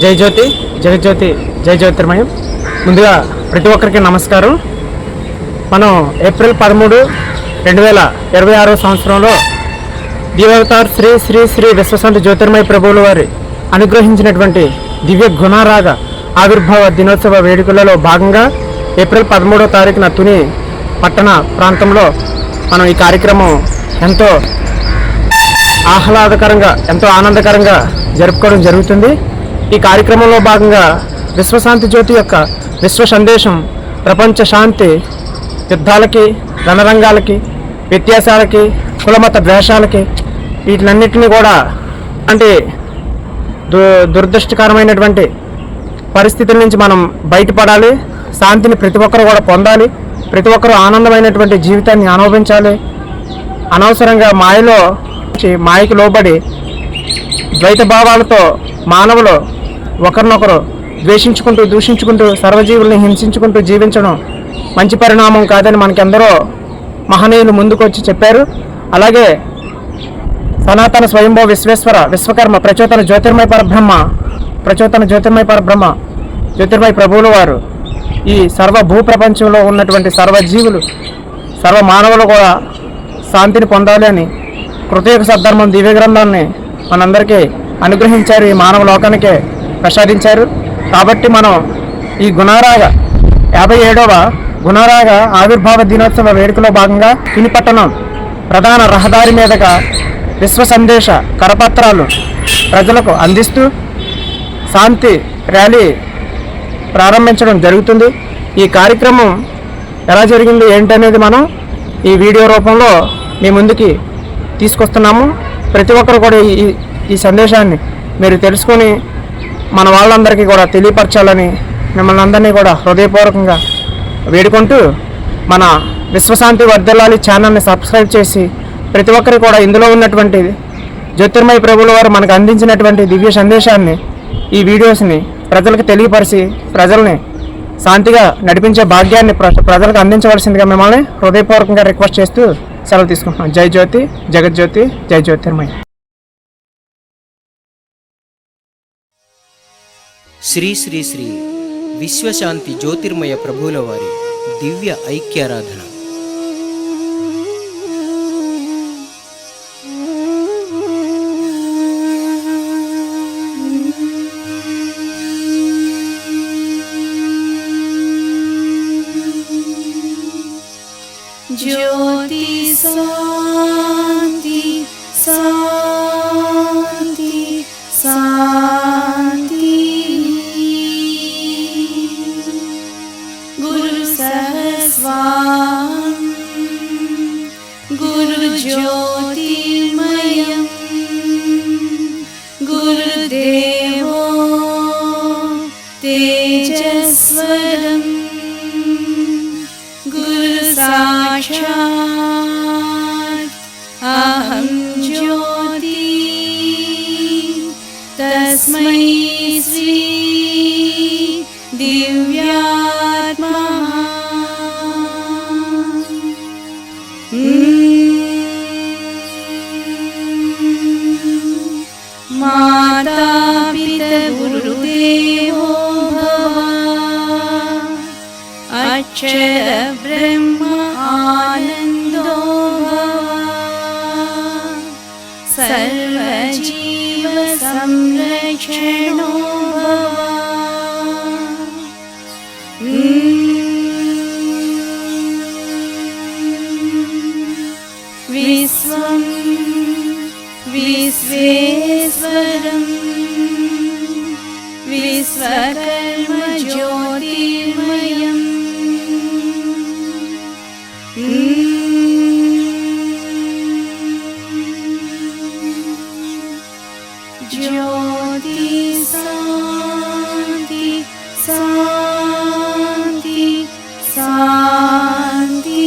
జై జ్యోతి, జగజ్యోతి, జై జ్యోతిర్మయం. ముందుగా ప్రతి ఒక్కరికి నమస్కారం. మనం ఏప్రిల్ 13, 2026 సంవత్సరంలో దివ్యావతార్ శ్రీ శ్రీ శ్రీ విశ్వశాంతి జ్యోతిర్మయ ప్రభువుల వారి అనుగ్రహించినటువంటి దివ్య గుణరాగ ఆవిర్భావ దినోత్సవ వేడుకలలో భాగంగా ఏప్రిల్ 13వ తారీఖున తుని పట్టణ ప్రాంతంలో మనం ఈ కార్యక్రమం ఎంతో ఆహ్లాదకరంగా, ఎంతో ఆనందకరంగా జరుపుకోవడం జరుగుతుంది. ఈ కార్యక్రమంలో భాగంగా విశ్వశాంతి జ్యోతి యొక్క విశ్వ సందేశం ప్రపంచ శాంతి, యుద్ధాలకి, రణరంగాలకి, వ్యత్యాసాలకి, కులమత ద్వేషాలకి, వీటిలన్నిటినీ కూడా అంటే దురదృష్టకరమైనటువంటి పరిస్థితుల నుంచి మనం బయటపడాలి. శాంతిని ప్రతి ఒక్కరు కూడా పొందాలి. ప్రతి ఒక్కరూ ఆనందమైనటువంటి జీవితాన్ని అనుభవించాలి. అనవసరంగా మాయకి లోబడి ద్వైత భావాలతో మానవులు ఒకరినొకరు ద్వేషించుకుంటూ, దూషించుకుంటూ, సర్వజీవుల్ని హింసించుకుంటూ జీవించడం మంచి పరిణామం కాదని మనకెందరో మహనీయులు ముందుకు వచ్చి చెప్పారు. అలాగే సనాతన స్వయంభవ విశ్వేశ్వర విశ్వకర్మ ప్రచోదన జ్యోతిర్మయ ప్రభువుల వారు ఈ సర్వ భూప్రపంచంలో ఉన్నటువంటి సర్వజీవులు, సర్వ మానవులు కూడా శాంతిని పొందాలి అని కృతయుగ సద్ధర్మం దివ్య గ్రంథాన్ని మనందరికీ అనుగ్రహించారు, ఈ మానవ లోకానికే ప్రసాదించారు. కాబట్టి మనం ఈ గుణరాగ 57వ గుణరాగ ఆవిర్భావ దినోత్సవ వేడుకలో భాగంగా తుని పట్టణం ప్రధాన రహదారి మీదుగా విశ్వ సందేశ కరపత్రాలు ప్రజలకు అందిస్తూ శాంతి ర్యాలీ ప్రారంభించడం జరుగుతుంది. ఈ కార్యక్రమం ఎలా జరిగింది ఏంటనేది మనం ఈ వీడియో రూపంలో మీ ముందుకి తీసుకొస్తున్నాము. ప్రతి ఒక్కరు కూడా ఈ సందేశాన్ని మీరు తెలుసుకొని మన వాళ్ళందరికీ కూడా తెలియపరచాలని మిమ్మల్ని అందరినీ కూడా హృదయపూర్వకంగా వేడుకుంటూ, మన విశ్వశాంతి వర్ధిల్లాలి ఛానల్ని సబ్స్క్రైబ్ చేసి ప్రతి ఒక్కరు కూడా ఇందులో ఉన్నటువంటి జ్యోతిర్మయ ప్రభువుల వారు మనకు అందించినటువంటి దివ్య సందేశాన్ని, ఈ వీడియోస్ని ప్రజలకు తెలియపరిచి ప్రజల్ని శాంతిగా నడిపించే భాగ్యాన్ని ప్రజలకు అందించవలసిందిగా మిమ్మల్ని హృదయపూర్వకంగా రిక్వెస్ట్ చేస్తూ సెలవు తీసుకుంటున్నాం. జై జ్యోతి, జగజ్యోతి, జై జ్యోతిర్మయ. శ్రీ శ్రీ శ్రీ విశ్వశాంతి జ్యోతిర్మయ ప్రభువుల వారి దివ్య ఐక్యారాధన. ज्योति शांति शांति शांति, गुरु सहस्वाम गुरु ज्योतिर्मयं गुरुदेवो तेजस्वरम् साक्षात् अहं ज्योति तस्मै श्री दिव्यात्मा माता पिता गुरुदेवो भव अक्षर ब्रह्म आनंदो भव सर्वजीव संरक्षणो भव विश्वं विश्वेश्वरं विश्वकर्म ज्योतिर्मयम् ज्योति शांति शांति शांति.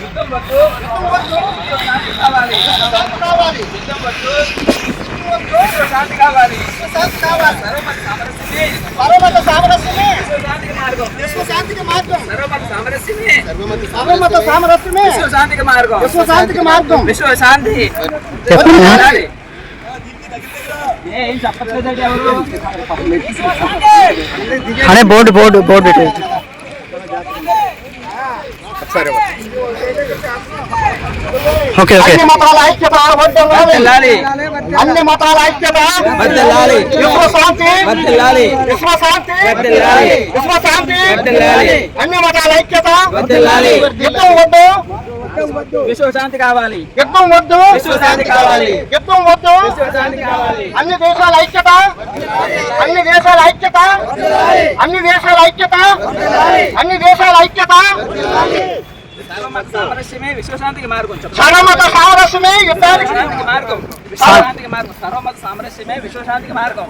యుద్ధం వద్దు, యుద్ధం కావాలి. శాంతి కావాలి. సర్వమత సామరస్యమే విశ్వశాంతికి మార్గం. సర్వమత సామరస్యమే విశ్వశాంతికి మార్గం. విశ్వశాంతి ఏం చెప్పట్లేదండి ఎవరు. అనే బోర్డు ఓకే అన్ని మతాల ఐక్యత వర్ధిల్లాలి. అన్ని మతాల ఐక్యత వర్ధిల్లాలి. విశ్వశాంతి వర్ధిల్లాలి. విశ్వశాంతి వర్ధిల్లాలి. విశ్వశాంతి వర్ధిల్లాలి. అన్ని మతాల ఐక్యత వర్ధిల్లాలి. యుద్ధం వద్దు, విశ్వశాంతి కావాలి. యుద్ధం వద్దు, విశ్వశాంతి కావాలి. యుద్ధం వద్దు, విశ్వశాంతి కావాలి. అన్ని దేశాల ఐక్యత, అన్ని దేశాల ఐక్యత, అన్ని దేశాల ఐక్యత, అన్ని దేశాల ఐక్యత. సర్వమత సామరస్యమే విశ్వశాంతికి మార్గం. సర్వమత సామరస్యమే యుద్ధానికి మార్గం. విశ్వశాంతికి మార్గం. సర్వమత సామరస్యమే విశ్వశాంతికి మార్గం.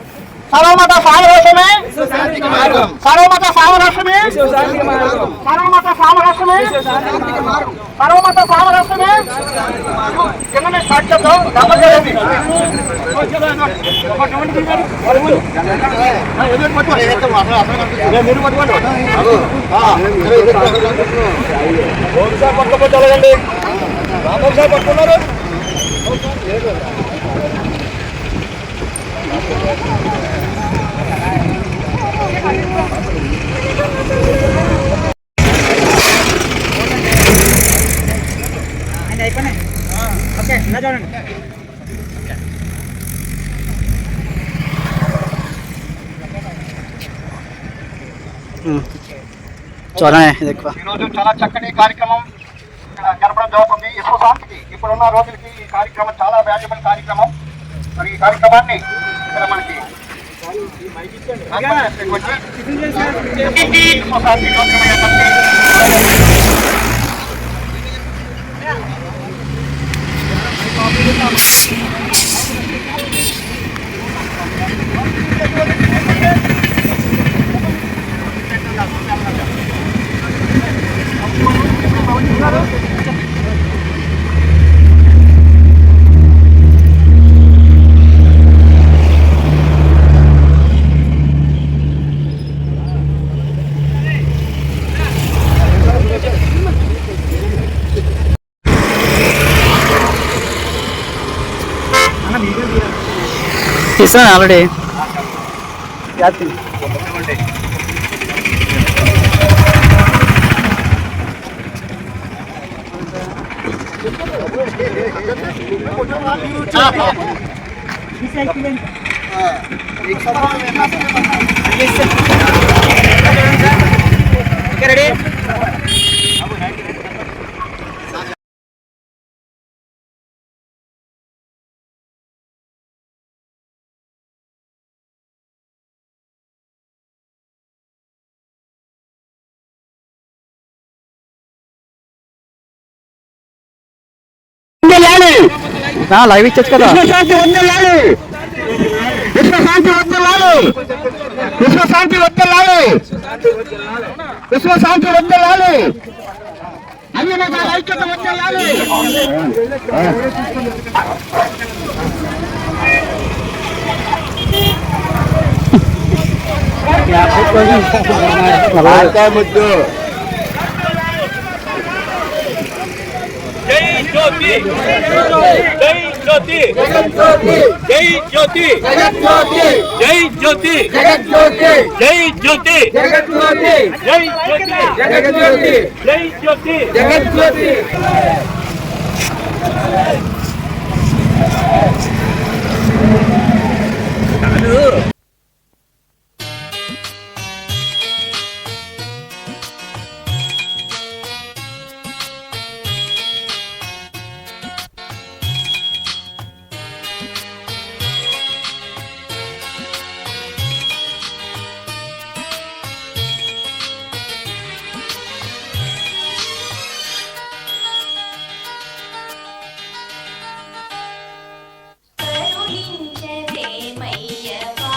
సర్వమత సామరస్యమే విశ్వశాంతికి మార్గం. సర్వమత సామరస్యమే విశ్వశాంతికి మార్గం. సర్వమత సామరస్యమే విశ్వశాంతికి మార్గం. సర్వమత సామరస్యమే కిందనే స్టార్ట్ చేద్దాం. దమ్మజేయండి. ఒకసారి పట్టుకోపోతే వెళ్ళండి. ఒకసారి పట్టుకున్నారు. ఈరోజు చాలా చక్కటి కార్యక్రమం ఇక్కడ జరపడం జరుగుతుంది. విశ్వశాంతికి ఇప్పుడున్న రోజులకి ఈ కార్యక్రమం చాలా వాల్యుబుల్ కార్యక్రమం. మరి ఈ కార్యక్రమాన్ని ఇక్కడ మనకి విశ్వశాంతి తీసాను ఆల్రెడీ. లైవ్ ఇచ్చచ్చు కదా. విశ్వశాంతి వర్ధిల్లాలి. విశ్వశాంతి వర్ధిల్లాలి. విశ్వశాంతి వర్ధిల్లాలి. విశ్వశాంతి వర్ధిల్లాలి. అన్ని మతాల ఐక్యత వర్ధిల్లాలి. జై జ్యోతి జై జ్యోతి జై జ్యోతి జై జ్యోతి జై జ్యోతి జై జ్యోతి జై జ్యోతి జగజ్యోతి. కరుణించవే మయ్యవా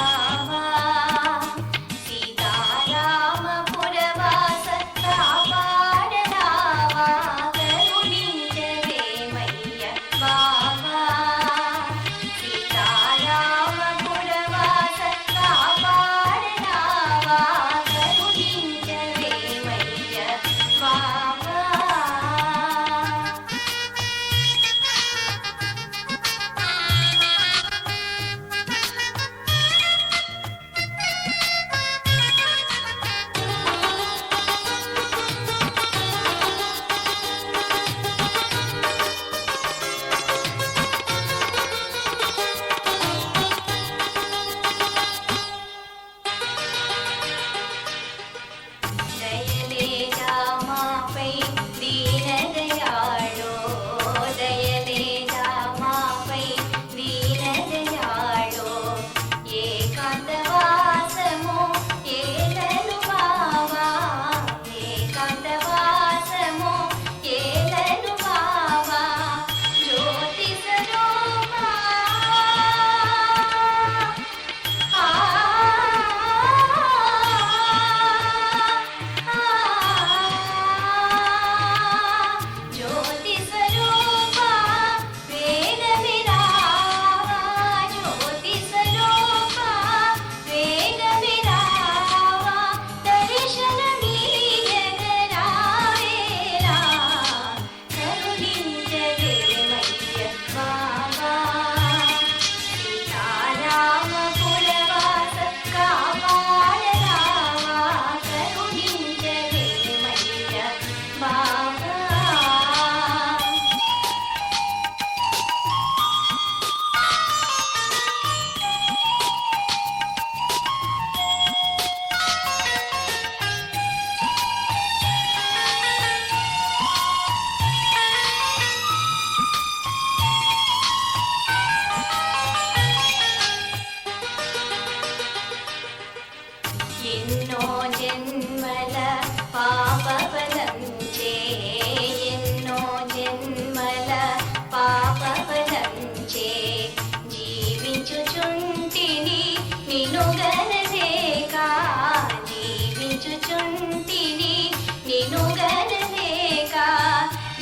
నినుగనలేక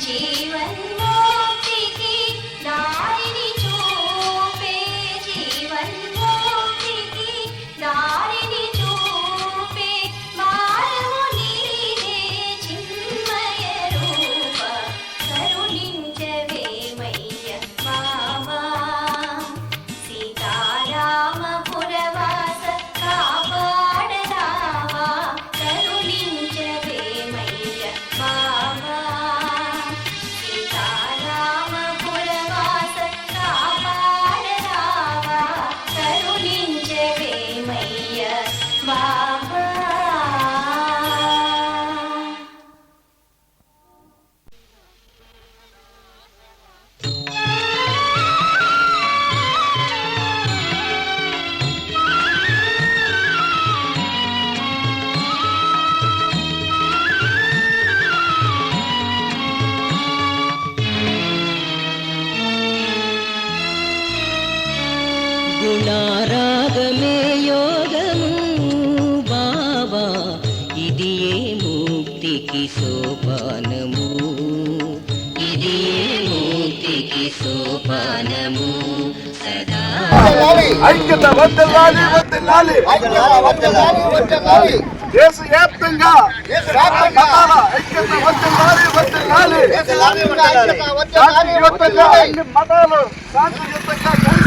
జీవన్ముక్తికి దారిని చూపే జీవన్ముక్తికి దారిని చూపే మార్గము నీదే చిన్మయ రూప కరుణించవేమయ్య మామా సీతారామపురవాస కాపాడరావా కరుణించవేమయ్య మామా సీతారామపురవాస కాపాడరావా కరుణించవేమయ్య మామా. గుణారాగమే యోగము బావా ఇది ఏ ముక్తికి సోపానము ఇది ఏ ముక్తికి సోపానము సదా ఐక్యత వర్ధిల్లాలి వర్ధిల్లాలి దేశవ్యాప్తంగా మతాల ఐక్యత వర్ధిల్లాలి వర్ధిల్లాలి శాంతియుతంగా అన్ని మతాలు శాంతియుతంగా కలిసి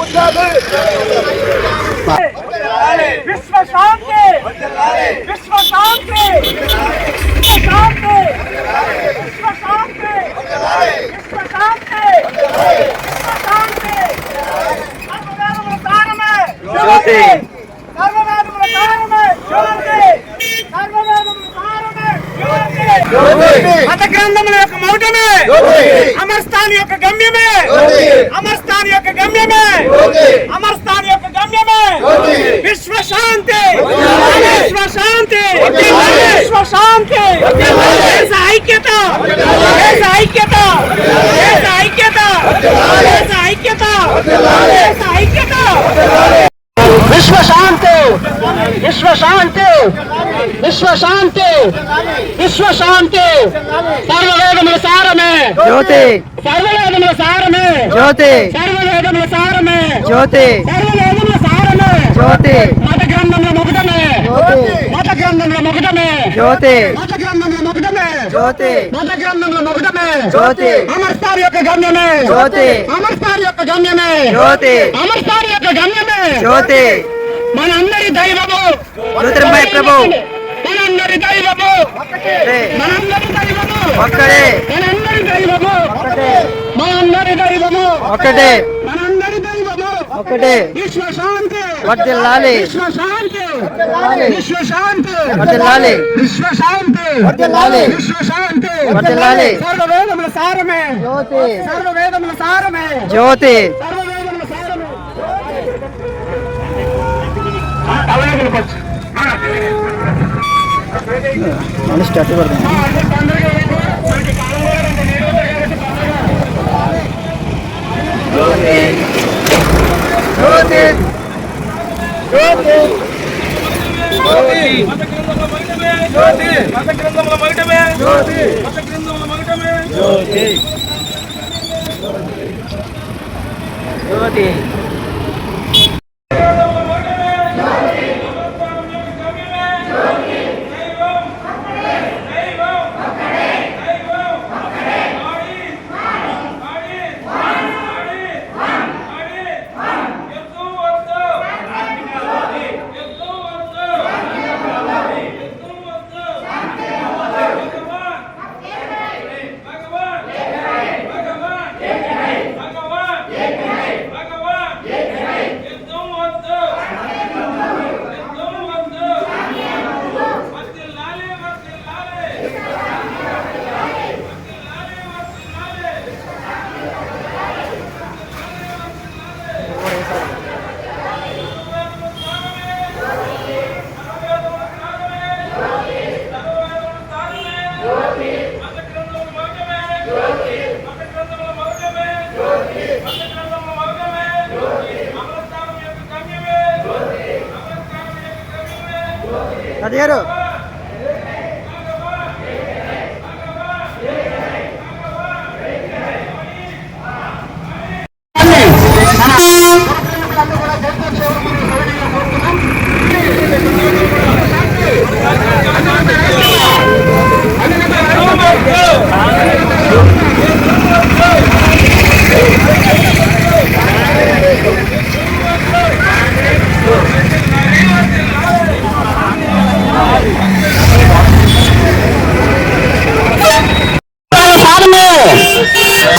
ఉండాలి ఉండాలి. విశ్వ శాంతి విశ్వ శాంతి విశ్వ శాంతి విశ్వ శాంతి విశ్వ శాంతి విశ్వ శాంతి సర్వవేదముల సారమే జ్యోతి సర్వవేదముల సారమే జ్యోతి సర్వవేదముల సారమే జ్యోతి మత గ్రంథముల యొక్క మౌఢ్యమే అమరస్థాన్ యొక్క గమ్యమే అమరస్థాన్ యొక్క గమ్యమే అమరస్థాన్ యొక్క గమ్యమే విశ్వ శాంతి విశ్వ శాంతి విశ్వ శాంతి దేశ ఐక్యత దేశ ఐక్యత దేశ ఐక్యత దేశ ఐక్యత దేశ ఐక్యత విశ్వ శాంతి విశ్వ శాంతి విశ్వ శాంతి విశ్వ శాంతి సర్వవేదముల సారమే జ్యోతి సర్వవేదముల సారమే జ్యోతి సర్వవేదముల సారమే జ్యోతి సర్వవేదముల సారమే జ్యోతి మత గ్రంథముల మొగటమే మత గ్రంథముల మొగటమే జ్యోతి మత గ్రంథముల మొగటమే జ్యోతి మత గ్రంథముల మొగటమే జ్యోతి అమరస్థాన్ యొక్క గమ్యమే జ్యోతి అమరస్థాన్ యొక్క గమ్యమే జ్యోతి అమరస్థాన్ యొక్క గమ్యమే జ్యోతి మనందరి దైవము జ్యోతిర్మయ ప్రభు మనందరి దైవము మనందరి దైవము ఒక్కడే మనందరి దైవము మనందరి దైవము ఒకటే మనందరి దైవము ఒకటే విశ్వ శాంతి వర్ధిల్లాలి విశ్వ శాంతి విశ్వ శాంతి వర్ధిల్లాలి విశ్వ శాంతి వర్ధిల్లాలి విశ్వ శాంతి వర్ధిల్లాలి సర్వవేదముల సారమే జ్యోతి సర్వవేదముల సారమే జ్యోతి సర్వవేదముల సారమే స్టార్ట్ జ్యోతి జ్యోతి జ్యోతి మత గ్రంథముల మౌఢ్యమే జ్యోతి మత గ్రంథముల మౌఢ్యమే జ్యోతి మత గ్రంథముల మౌఢ్యమే జ్యోతి జ్యోతి గారు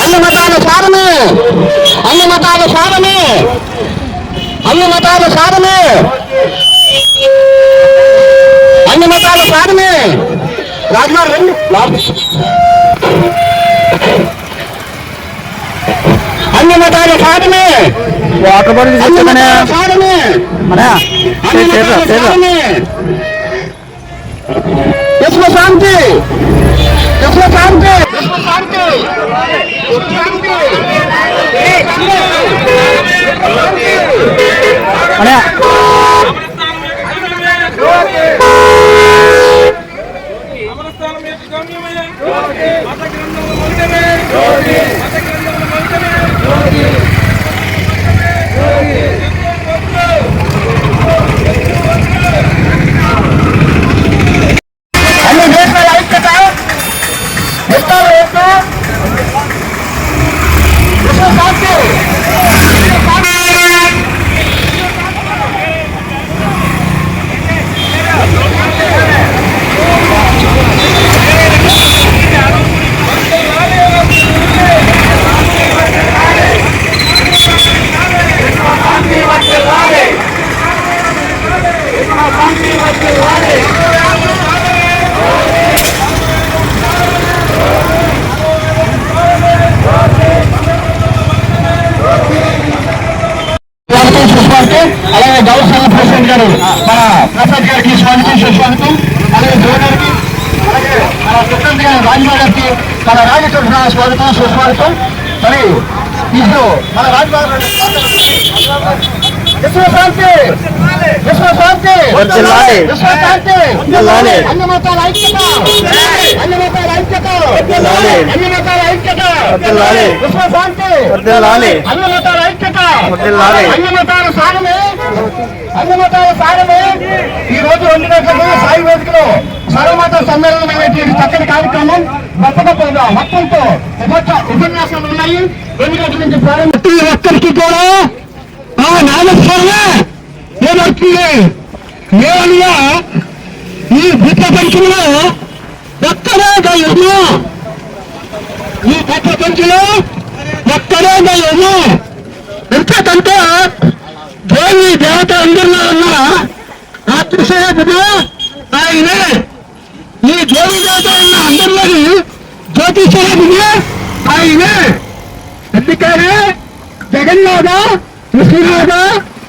అన్ని మతాల సాధనే, అన్ని మతాల సాధనే, అన్ని మతాల సాధనే, అన్ని మతాల సాధనే. రాజుగారు రండి. అన్ని మతాల సాధనే, వాటర్ బాటిల్ అన్ని మతాల సాధనే, అన్ని మతాల సాధనే. విశ్వ శాంతి, విశ్వ శాంతి, విశ్వ శాంతి, విశ్వ శాంతి. అన్ని దేశాల ఐక్యత, దేశాల యొక్క విశ్వ శాంతి. అలాగే గౌరవ సంఘ ప్రెసిడెంట్ గారు మన ప్రసాద్ గారికి స్వాగతం, సుస్వాగతం. అలాగే గవర్నర్కి, అలాగే మన ప్రెసిడెంట్ గారు రాజుబాబు గారికి, మన రాజేశ్వర స్వాగతం, సుస్వాగతం. మరి ఇప్పుడు మన రాజుబాబు విశ్వశాంతి, విశ్వశాంతి, విశ్వశాంతి. అన్ని మతాల ఐక్యత, అన్ని మతాల ఐక్యత, అన్ని మతాల ఐక్యత, విశ్వశాంతి, అన్ని మతాల ఐక్యత, అన్ని మతాల సాధనే, అన్ని మతాల సాధనే. ఈ రోజు 2 గంటలకు సాయి వేదికలో సర్వమత సమ్మేళనం అనేటువంటి చక్కని కార్యక్రమం గొప్ప గొప్ప మొత్తంతో ఉపన్యాసాలు ఉన్నాయి. 2 గంటల నుంచి ప్రారంభ ఒక్కరికి కూడా ఆ నాగస్వరమే ఏమవుతుంది. ఏమన్నా ఈ ప్రపంచంలో ఒక్కడే దైవము, ఈ ప్రపంచంలో ఒక్కడే దైవము. ఎంతకంటే దేవి దేవత అందరిలో ఉన్న ఆత్మసేపుడు ఆయనే. ఈ దేవి దేవత ఉన్న అందరిలోని జ్యోతిషేపుడు ఆయనే. అందుకనే జగన్నాథ, కృష్ణనాథ,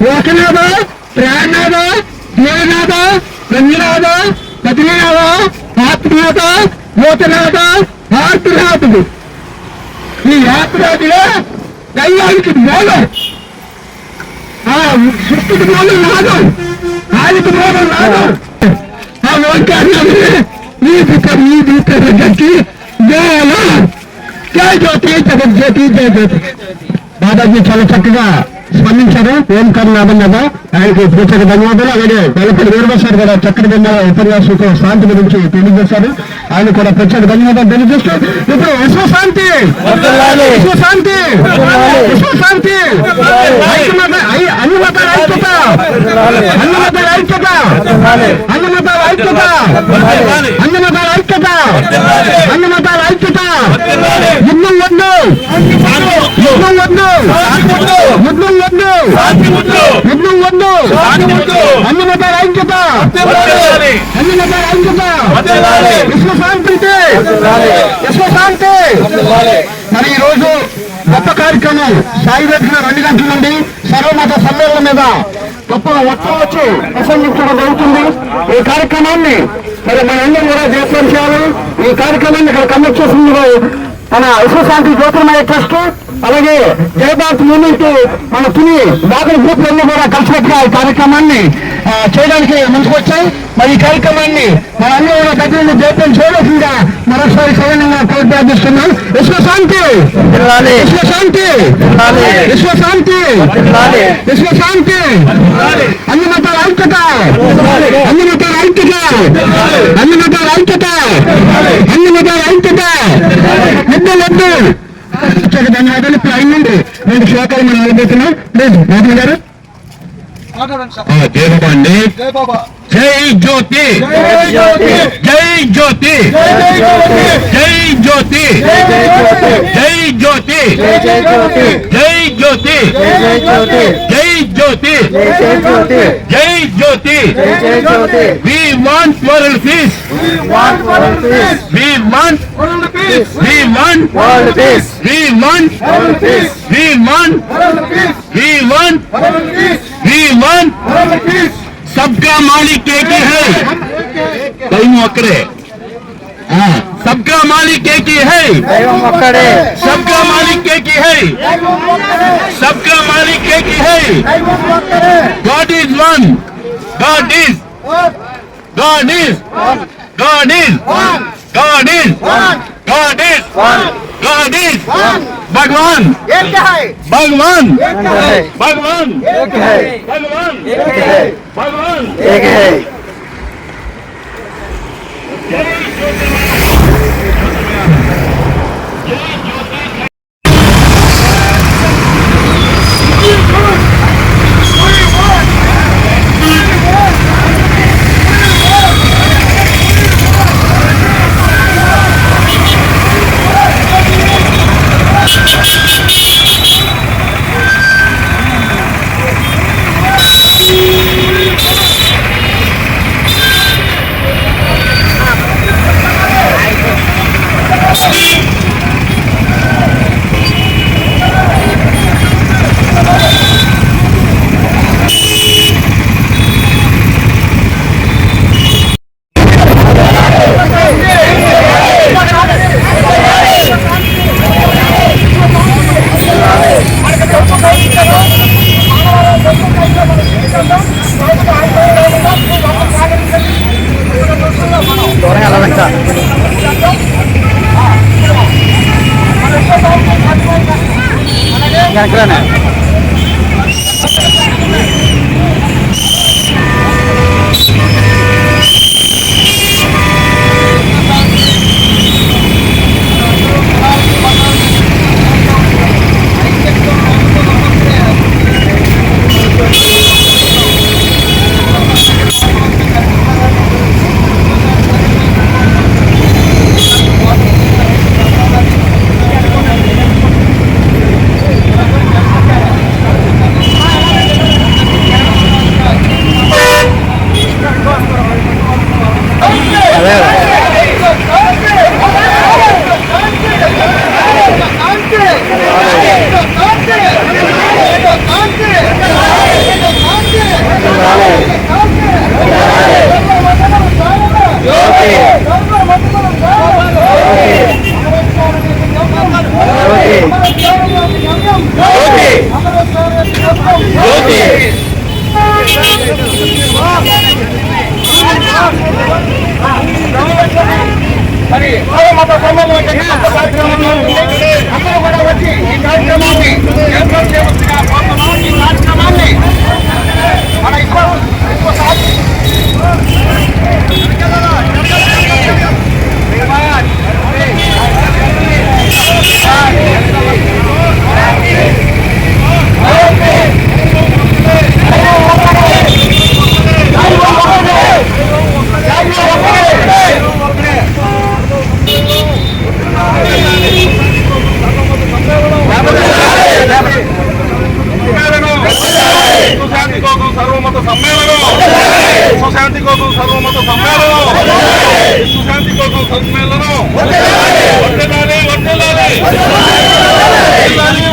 లోకనాథ, ప్రాణనాథ, దేవనాథ, రంజనాథ, బద్రీనాథ, ఆత్మనాథ, జ్యోతినాథ, ఆర్తనాథుడు. ఈ ఆత్మనాథులే దైవానికి మూలం. ఆ సృష్టికి మూలం నాదు, ఆదికి మూలం నాదు. ఆ లోకాన్ని ఈ గట్టి జయ జ్యోతి, జగజ్యోతి, జయ జ్యోతి. దాదాజీ చాలా చక్కగా స్పందించారు. ఓంకారనాథం కదా, ఆయనకి ప్రత్యేక ధన్యవాదాలు. అలాగే వెల్లపల్లి వీరభద్ర కూడా చక్కటి ఉపన్యాసంతో శాంతి గురించి తెలియజేశారు. ఆయన కూడా ప్రత్యేక ధన్యవాదాలు తెలియజేస్తూ ఇప్పుడు విశ్వశాంతి, విశ్వశాంతి, విశ్వశాంతి. అన్ని మతాల ఐక్యత, అన్ని మతాల ఐక్యత, అన్ని మతాల ఐక్యత, అన్ని మతాల ఐక్యత, అన్ని మతాల ఐక్యత. యుద్ధం వద్దు, యుద్ధం వద్దు, యుద్ధం వద్దు, యుద్ధం వద్దు. అన్ని మతాల ఐక్యత, అన్ని మతాల ఐక్యత, విశ్వశాంతి, విశ్వశాంతి. మరి ఈ రోజు గొప్ప కార్యక్రమం సాయి వేదికలో 2 గంటల నుండి సర్వమత సమ్మేళనం మీద గొప్ప మొత్తం వచ్చి ప్రసంగించడం జరుగుతుంది. ఈ కార్యక్రమాన్ని మరి మనందరం కూడా జయప్రదం చేయాలి. ఈ కార్యక్రమాన్ని ఇక్కడ కండక్ట్ చేసింది మన విశ్వశాంతి జ్యోతిర్మయ ట్రస్ట్, అలాగే జయభారత్ మూవ్మెంట్, మన తుని వాకర్ గ్రూప్లన్నీ కూడా కలిసిపెట్టుగా ఈ కార్యక్రమాన్ని చేయడానికి ముందుకొచ్చాయి. మరి ఈ కార్యక్రమాన్ని మనందరూ కూడా దగ్గర జయప్రదం చేయవలసిందిగా మరొకసారి సవినంగా ప్రార్థిస్తున్నాం. విశ్వశాంతి, విశ్వశాంతి, విశ్వశాంతి, విశ్వశాంతి. అన్ని మతాల ఐక్యత, అన్ని మతాల ఐక్యత, అన్ని మతాల ఐక్యత, అన్ని మతాల ఐక్యత. వద్దు ధన్యవాదాలు. ఇప్పుడు అయిందండి 2 శ్లోకాలు మనం అనుకుంటున్నాం. లేదు రాజు గారు. జయ బాబా అండి. జై జ్యోతి జై జ్యోతి జై జ్యోతి జై జ్యోతి జై జ్యోతి జై జ్యోతి జై జ్యోతి we want world peace we want world peace we want world peace we want world peace we want world peace we want world peace we want world peace सबका मालिक एक ही है कहीं मौकरे सबका मालिक एक ही है सबका मालिक एक ही है सबका मालिक एक ही है God is one God is God is God is God is God is God is भगवान भगवान भगवान भगवान भगवान एक है మరి మత సంబంధం కార్యక్రమంలో అందరూ కూడా వచ్చి ఈ కార్యక్రమాన్ని ఏర్పాటు చేయవలసిన కోరుతున్నాం. ఈ కార్యక్రమాన్ని మన సర్వమత సమ్మేళనం సుశాంతి కోసం సర్వమత సమ్మేళనం సుశాంతి కోసం సమ్మేళనం వర్ధిల్లాలి వర్ధిల్లాలి వర్ధిల్లాలి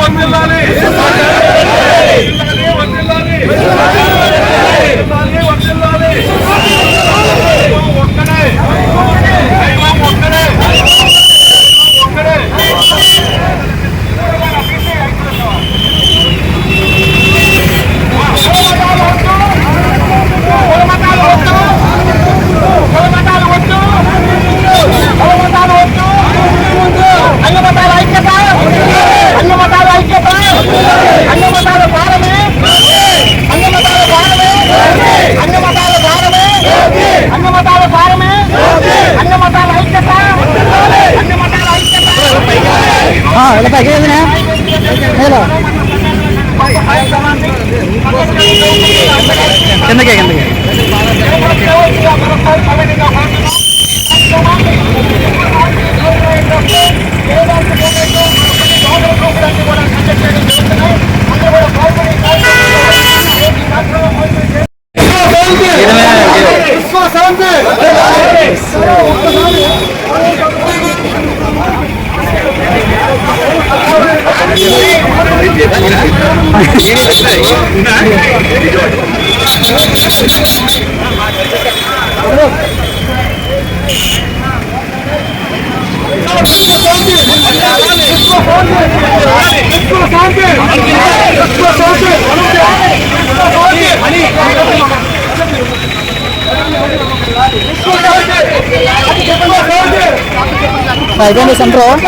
వర్ధిల్లాలి వర్ధిల్లాలి వర్ధిల్లాలి ఒక్కడే దైవం ఒక్కడే ఒక్కడే కిందకే ఇదండి సెంటర్.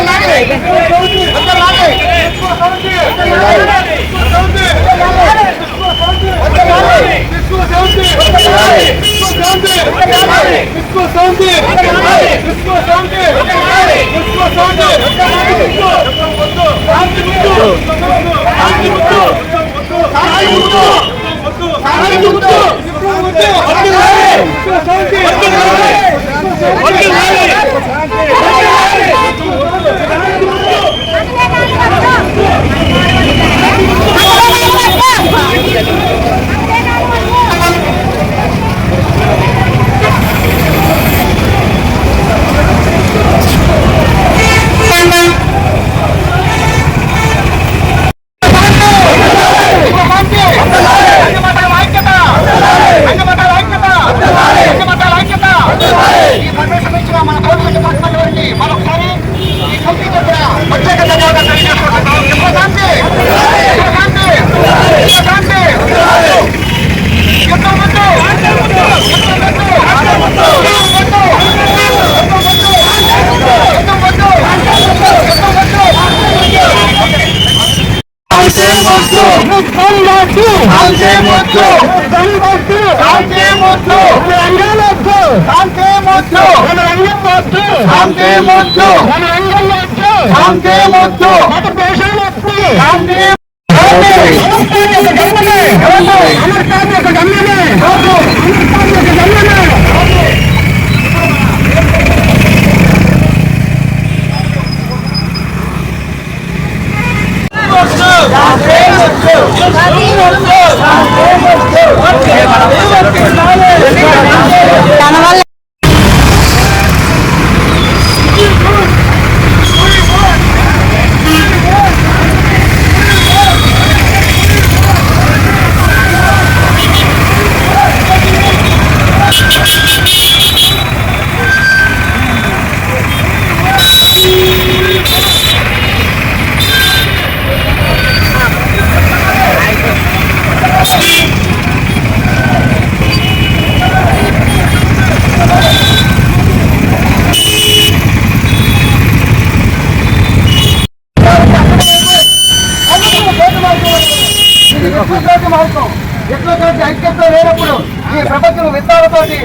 ఐక్యత లేనప్పుడు ఈ ప్రపంచం విత్తనాలతోటి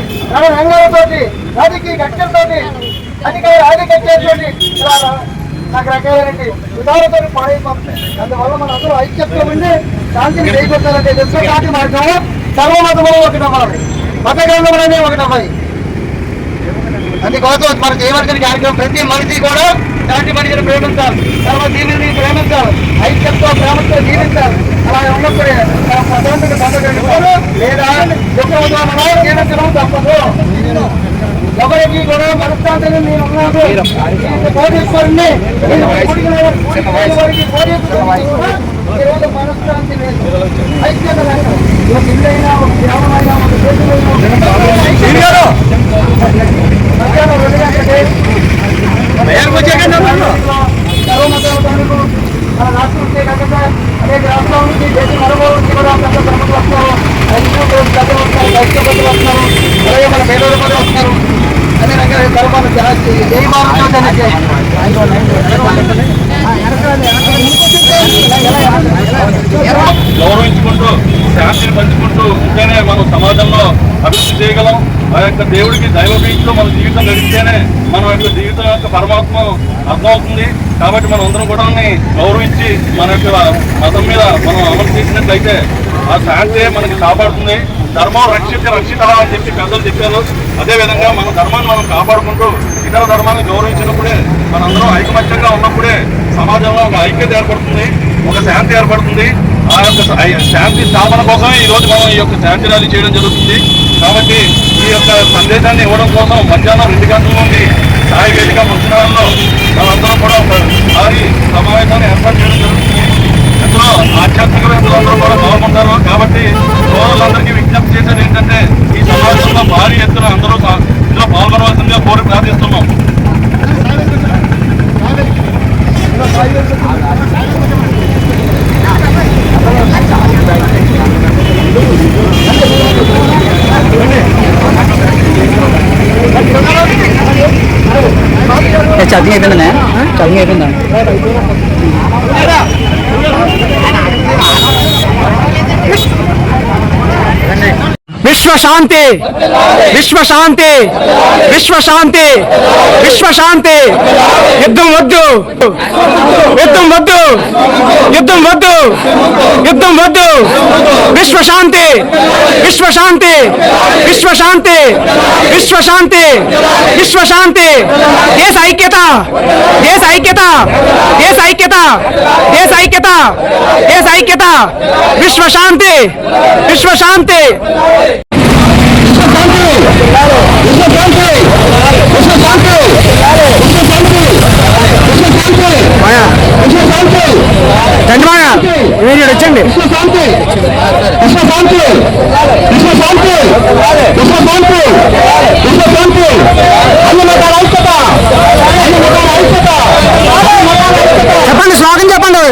రంగాలతోటి రాజకీయ కక్షలతోటి అధికార ఆధిపత్యాలతోటి ఇలా రకరకాలైన విధాలతో పాడైపోతుంది. అందువల్ల మన అందరూ ఐక్యతలో ఉండి శాంతిని చేకూర్చాలంటే విశ్వశాంతి మార్గంలో సర్వమతములు ఒకటవ్వాలి, మత గ్రంథములనే ఒకటవ్వాలి. అందుకోసం మన చేయవలసిన కార్యక్రమం ప్రతి మనిషి కూడా శాంతి మనిషిని ప్రేమించాలి, సర్వ జీవిని ప్రేమించాలి, ఐక్యంతో ప్రేమతో జీవించాలి. అలా ఉన్నప్పుడే ప్రశాంతత పొందగలుగుతారు. లేదా జీవించడం తప్పదు. ఎవరికి కూడా మనశ్శాంతిని నేను ఉన్నాను, కోటేశ్వరుని వారికి ఈరోజు మనశ్శాంతి లేదు, ఐక్యత లేదు. ఒక ఇల్లైనా ఒక గ్రామమైనా ఒక దేశమైనా మధ్యాహ్నం 2 గంటలకి మన రాష్ట్రం కాకుండా అనేక రాష్ట్రాల నుంచి దేశం అనుభవం నుంచి కూడా పెద్ద ప్రముఖులు వస్తారు, పెద్దలు వస్తారు, దైత్యపతులు వస్తారు, అలాగే మన పేదలు కూడా వస్తారు. అదే రకాల ధర్మాలు గౌరవించుకుంటూ శాంతిని పంచుకుంటూ ఉంటేనే మనం సమాజంలో అభివృద్ధి చేయగలం. ఆ యొక్క దేవుడికి దైవభీతితో మన జీవితం గడిస్తేనే మన యొక్క జీవితం యొక్క పరమాత్మ అర్థమవుతుంది. కాబట్టి మనం అందరం కూడా గౌరవించి మన యొక్క మతం మీద మనం అమలు చేసినట్లయితే ఆ శాంతి మనకి కాపాడుతుంది. ధర్మం రక్షిత అని చెప్పి పెద్దలు చెప్పారు. అదేవిధంగా మన ధర్మాన్ని మనం కాపాడుకుంటూ ఇతర ధర్మాన్ని గౌరవించినప్పుడే మనందరం ఐకమత్యంగా ఉన్నప్పుడే సమాజంలో ఒక ఐక్యత ఏర్పడుతుంది, ఒక శాంతి ఏర్పడుతుంది. ఆ యొక్క శాంతి స్థాపన కోసం ఈరోజు మనం ఈ యొక్క శాంతి ర్యాలీ చేయడం జరుగుతుంది. కాబట్టి ఈ యొక్క సందేశాన్ని ఇవ్వడం కోసం మధ్యాహ్నం 2 గంటల నుండి సాయి వేదిక ముఖ్యాలలో మనందరం కూడా ఒక భారీ సమావేశాన్ని ఏర్పాటు చేయడం జరుగుతుంది. ఇందులో ఆధ్యాత్మికవేత్తలు ఛార్జింగ్ అయిపోయిందా? ఛార్జింగ్ అయిపోయిందా? విశ్వ శాంతి, విశ్వ శాంతి, విశ్వ శాంతి, విశ్వ శాంతి. యుద్ధం వద్దు, యుద్ధం వద్దు, యుద్ధం వద్దు, యుద్ధం వద్దు. విశ్వ శాంతి, విశ్వ శాంతి, విశ్వ శాంతి, విశ్వ శాంతి, విశ్వ శాంతి. దేశ ఐక్యత, దేశ ఐక్యత, దేశ ఐక్యత, దేశ ఐక్యత, దేశ ఐక్యత. విశ్వ శాంతి, విశ్వ శాంతి. వచ్చండి. చెప్పండి, స్లోగన్ చెప్పండి.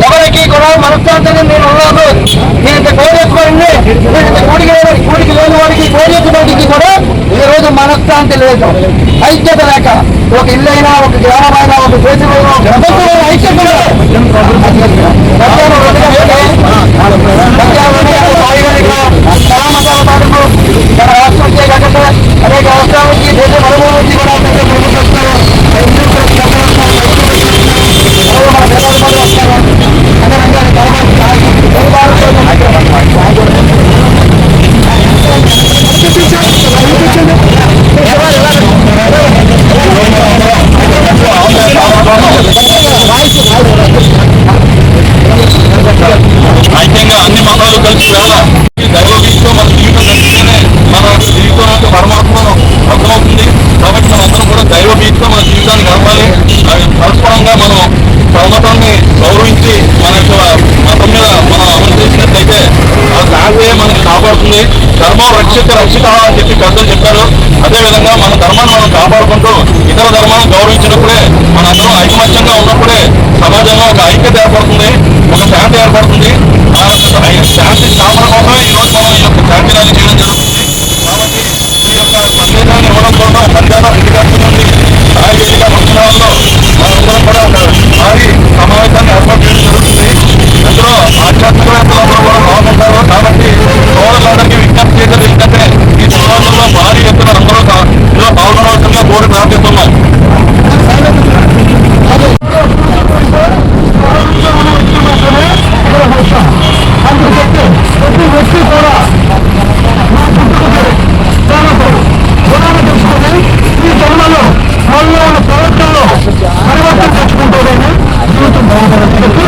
ఎవరికి కూడా మనశ్శాంతిని నేను ఉన్నాను, నేను ఇంత కోరేసుకోండి, నేను ఇంత కూడికి లేని వాడికి కోరేసుకోవడానికి కూడా ఈ రోజు మనశ్శాంతి లేదు, ఐక్యత లేక. ఒక ఇల్లైనా, ఒక గ్రామమైనా, ఒక దేశమైనా, ఒక ప్రపంచమైన ఐక్యత మన రాష్ట్రంకే కాకుండా అనేక రాష్ట్రాలకి, దేశ మరుభూమికి కూడా ఐక్యంగా అన్ని మతాలు కలిసి దైవభీతితో మన జీవితం నడిస్తేనే మన జీవితం యొక్క పరమాత్మను అర్థమవుతుంది. కాబట్టి మనందరం కూడా దైవభీతితో మన జీవితాన్ని గడపాలి. పరస్పరంగా మనం పరమతాన్ని గౌరవించి మన యొక్క మతం మీద మనం అమలు చేసినట్లయితే ఆ శాంతే మనకి కాపాడుతుంది. ధర్మం రక్షిత అని చెప్పి పెద్దలు చెప్పారు. అదేవిధంగా మన ధర్మాన్ని మనం కాపాడుకుంటూ ఇతర ధర్మాలను గౌరవించినప్పుడే, మనందరం ఐకమత్యంగా ఉన్నప్పుడే సమాజంలో ఒక ఐక్యత ఏర్పడుతుంది, ఒక శాంతి ఏర్పడుతుంది. ఆ శాంతి స్థాపన కోసమే ఈరోజు మనం ఈ యొక్క శాంతి ర్యాలీ చేయడం జరుగుతుంది. కాబట్టి ఈ యొక్క సందేశాన్ని ఇవ్వడం కోసం మధ్యాహ్నం 2 గంటల నుండి రాయవేదిక మంత్రాలలో మనందరం కూడా ఒక భారీ సమావేశాన్ని ఏర్పాటు చేయడం జరుగుతుంది. అందులో ఆధ్యాత్మికవేత్తలందరూ కూడా పాల్గొంటారు. కాబట్టి సోదరులందరికీ విజ్ఞప్తి చేసేది ఏంటంటే ఈ సమావేశంలో భారీ ఎత్తున అందరూ ఇందులో పాల్గొనవలసిందిగా కోరి ప్రార్థిస్తున్నాం. ప్రతి వ్యక్తి కూడా ఈ జన్మలో మళ్ళీ ప్రవర్తనలో పరివర్తన తెచ్చుకుంటేనే జీవితం బాగుపడుతుంది.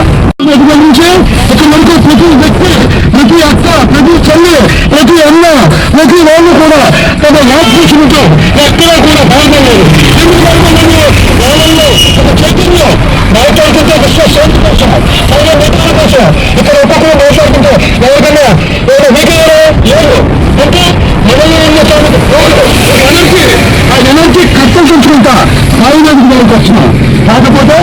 నుంచి ఇక్కడ వరకు ప్రతి వ్యక్తి, ప్రతి అక్క, ప్రతి చెల్లి, ప్రతి అన్న, ప్రతి వాళ్ళు కూడా తమ యాత్రికులతో ఎక్కడా కూడా బాగుపడలేదు. ఎందుకు బాగుపడలేదు? వాళ్ళల్లో ఒక చైతన్యం మాట్లాడుతుంటే విశ్వశాంతి కోసం, పైన మిత్రుల కోసం ఇక్కడ ఒక్కొక్కరు మాట్లాడుతుంటే ఎవరికన్నా ఏదో వీకెవరో లేదు అంటే మనలో ఉన్న ఎనర్జీ, ఆ ఎనర్జీ కట్టల్చుకుంటా సాయి వేదికకి వచ్చినాం. కాకపోతే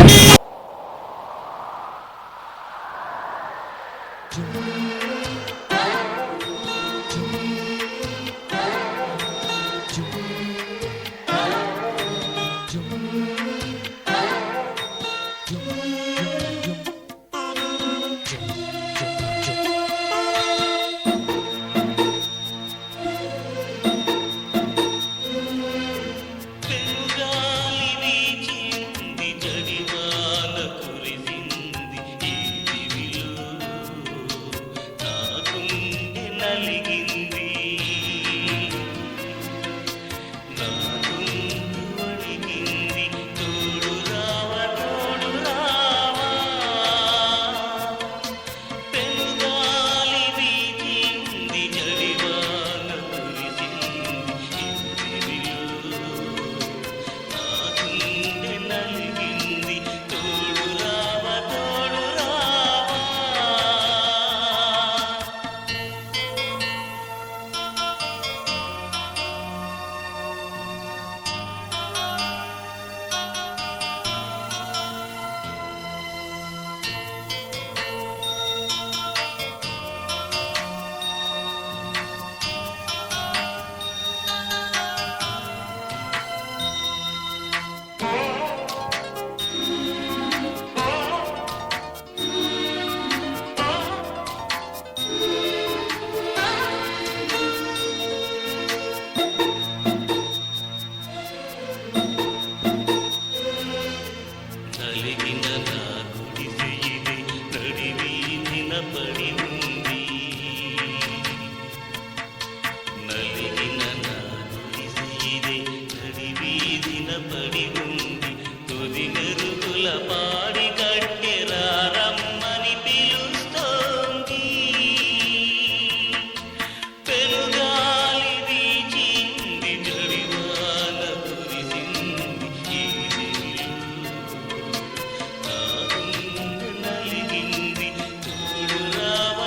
రావ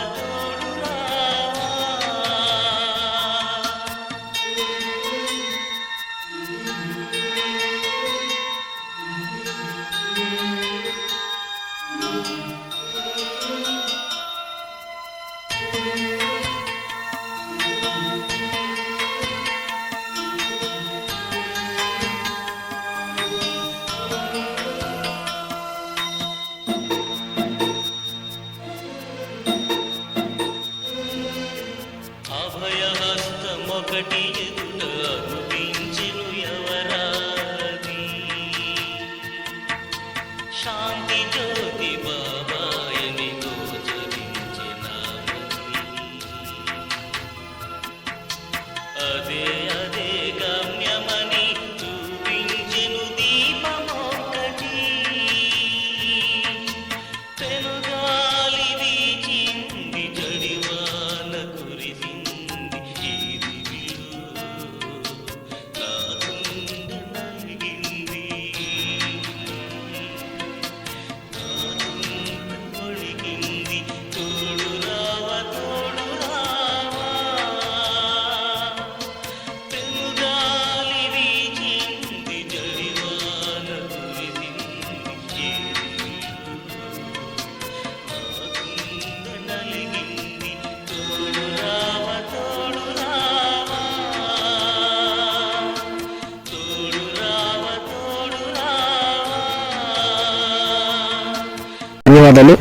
ధన్యవాదాలు.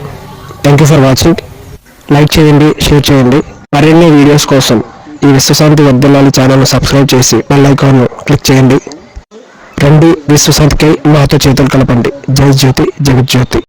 Thank you for watching. Like చేయండి, షేర్ చేయండి. మరిన్ని వీడియోస్ కోసం ఈ విశ్వశాంతి వర్ధిల్లాలి ఛానల్ను సబ్స్క్రైబ్ చేసి బెల్ ఐకాన్ను క్లిక్ చేయండి. రండి, విశ్వశాంతికై మాతో చేతులు కలపండి. జై జ్యోతి, జగజ్యోతి.